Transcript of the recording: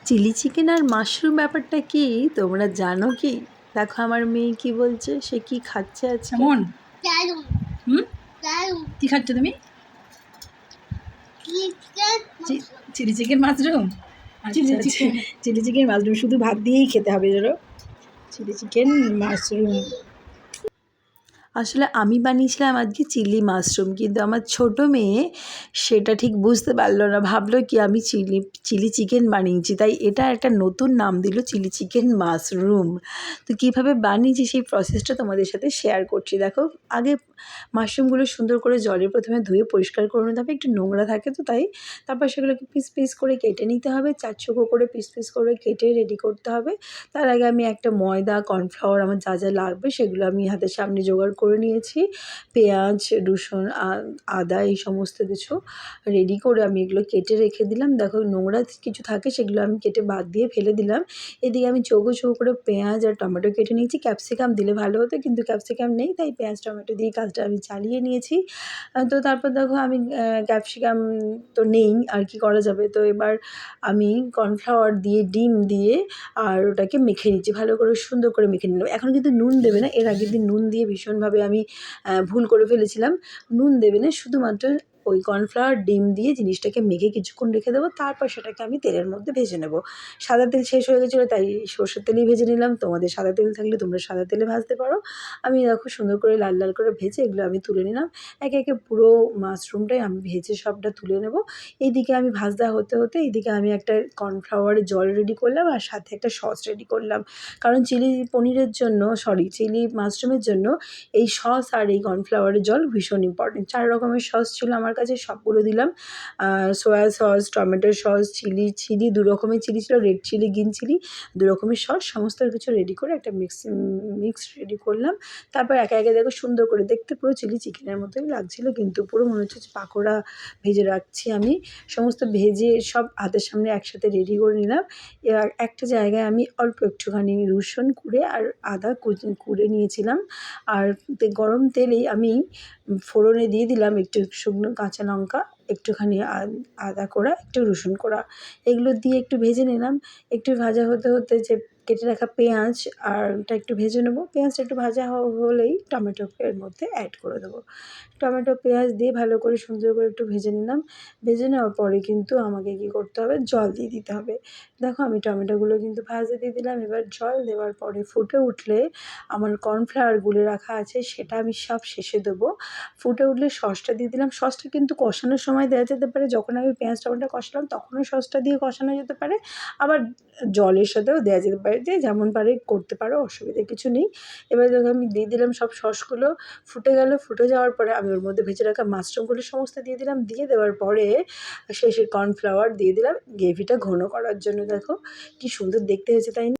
Chilli chicken আর mushroom ব্যাপারটা কি তোমরা জানো কি? দেখো আমার মেয়ে কি বলছে, সে কি খাচ্ছে আজকে। কেমন? হুম, কি খাচ্ছ তুমি? Chilli chicken mushroom. Chilli chicken chilli chicken mushroom শুধু ভাত দিয়েই খেতে হবে ধরো। Chilli chicken mushroom. আসলে আমি বানিয়েছিলাম আজকে চিলি মাশরুম, কিন্তু আমার ছোট মেয়ে সেটা ঠিক বুঝতে পারলো না, ভাবলো কি আমি চিলি চিকেন বানিয়েছি, তাই এটা একটা নতুন নাম দিল চিলি চিকেন মাশরুম। তো কীভাবে বানিয়েছি সেই প্রসেসটা তোমাদের সাথে শেয়ার করছি। দেখো, আগে মাশরুমগুলো সুন্দর করে জলে প্রথমে ধুয়ে পরিষ্কার করে নিতে হবে, একটু নোংরা থাকে তো তাই। তারপর সেগুলোকে পিস পিস করে কেটে নিতে হবে, চারচুকো করে পিস পিস করে কেটে রেডি করতে হবে। তার আগে আমি একটা ময়দা, কর্নফ্লাওয়ার, আমার যা যা লাগবে সেগুলো আমি হাতের সামনে জোগাড় করে নিয়েছি। পেঁয়াজ, রসুন, আদা এই সমস্ত কিছু রেডি করে আমি এগুলো কেটে রেখে দিলাম। দেখো, নোংরা কিছু থাকে সেগুলো আমি কেটে বাদ দিয়ে ফেলে দিলাম। এদিকে আমি চৌকো চৌকো করে পেঁয়াজ আর টমেটো কেটে নিয়েছি। ক্যাপসিকাম দিলে ভালো হতো, কিন্তু ক্যাপসিকাম নেই, তাই পেঁয়াজ টমেটো দিয়ে কাজটা আমি চালিয়ে নিয়েছি। তো তারপর দেখো আমি ক্যাপসিকাম তো নেই, আর কি করা যাবে। তো এবার আমি কর্নফ্লাওয়ার দিয়ে, ডিম দিয়ে আর ওটাকে মেখে নিচ্ছি, ভালো করে সুন্দর করে মেখে নিলাম। এখন কিন্তু নুন দেবে না, এর আগের দিন নুন দিয়ে ভীষণভাবে আমি ভুল করে ফেলেছিলাম। নুন দেবে না, শুধুমাত্র ওই কর্নফ্লাওয়ার, ডিম দিয়ে জিনিসটাকে মেখে কিছুক্ষণ রেখে দেবো। তারপর সেটাকে আমি তেলের মধ্যে ভেজে নেব। সাদা তেল শেষ হয়ে গেছিলো, তাই সর্ষের তেলেই ভেজে নিলাম। তোমাদের সাদা তেল থাকলে তোমরা সাদা তেলে ভাজতে পারো। আমি দেখো সুন্দর করে লাল লাল করে ভেজে এগুলো আমি তুলে নিলাম। একে একে পুরো মাশরুমটাই আমি ভেজে সবটা তুলে নেব। এইদিকে আমি ভাজা হতে হতে এইদিকে আমি একটা কর্নফ্লাওয়ারের জল রেডি করলাম, আর সাথে একটা সস রেডি করলাম। কারণ চিলি মাশরুমের জন্য এই সস আর এই কর্নফ্লাওয়ারের জল ভীষণ ইম্পর্টেন্ট। 4 রকমের সস ছিল আমার কাছে, সবগুলো দিলাম। Soya sauce, tomato sauce, chilli 2 রকমের চিলি ছিল, রেড চিলি, গ্রিন চিলি, 2 রকমের সস, সমস্ত কিছু রেডি করে একটা মিক্স রেডি করলাম। তারপর একে একে দেখো সুন্দর করে, দেখতে পুরো চিলি চিকেনের মতোই লাগছিলো, কিন্তু পুরো মনে হচ্ছে পাকোড়া ভেজে রাখছি আমি। সমস্ত ভেজে সব হাতের সামনে একসাথে রেডি করে নিলাম। এবার একটা জায়গায় আমি অল্প একটুখানি রসুন কুড়ে আর আদা কুড়ে নিয়েছিলাম। আর গরম তেলেই আমি ফোড়নে দিয়ে দিলাম একটু শুকনো কাঁচা লঙ্কা, একটুখানি আদা কোড়া, একটু রসুন কোড়া, এগুলো দিয়ে একটু ভেজে নিলাম। একটু ভাজা হতে হতে যে কেটে রাখা পেঁয়াজ আর ওটা একটু ভেজে নেবো। পেঁয়াজটা একটু ভাজা হলেই টমেটো এর মধ্যে অ্যাড করে দেবো। টমেটো, পেঁয়াজ দিয়ে ভালো করে সুন্দর করে একটু ভেজে নিলাম। ভেজে নেওয়ার পরে কিন্তু আমাকে কী করতে হবে, জল দিয়ে দিতে হবে। দেখো আমি টমেটোগুলো কিন্তু ভাজতে দিয়ে দিলাম। এবার জল দেওয়ার পরে ফুটে উঠলে আমার কর্নফ্লাওয়ার গুলে রাখা আছে সেটা আমি সব শেষে দেবো। ফুটে উঠলে সসটা দিয়ে দিলাম। সসটা কিন্তু কষানোর সময় দেওয়া যেতে পারে, যখন আমি পেঁয়াজ টমেটো কষালাম তখনও সসটা দিয়ে কষানো যেতে পারে, আবার জলের সাথেও দেওয়া যেতে পারে, যে যেমন পারে করতে পারো, অসুবিধা কিছু নেই। এবার দেখো আমি দিয়ে দিলাম সব সসগুলো। ফুটে গেল, ফুটে যাওয়ার পরে আমি ওর মধ্যে ভেজে রাখা মাশরুমগুলো সমস্ত দিয়ে দিলাম। দিয়ে দেওয়ার পরে শেষে কর্নফ্লাওয়ার দিয়ে দিলাম গ্রেভিটা ঘন করার জন্য। দেখো কি সুন্দর দেখতে হয়েছে, তাই না?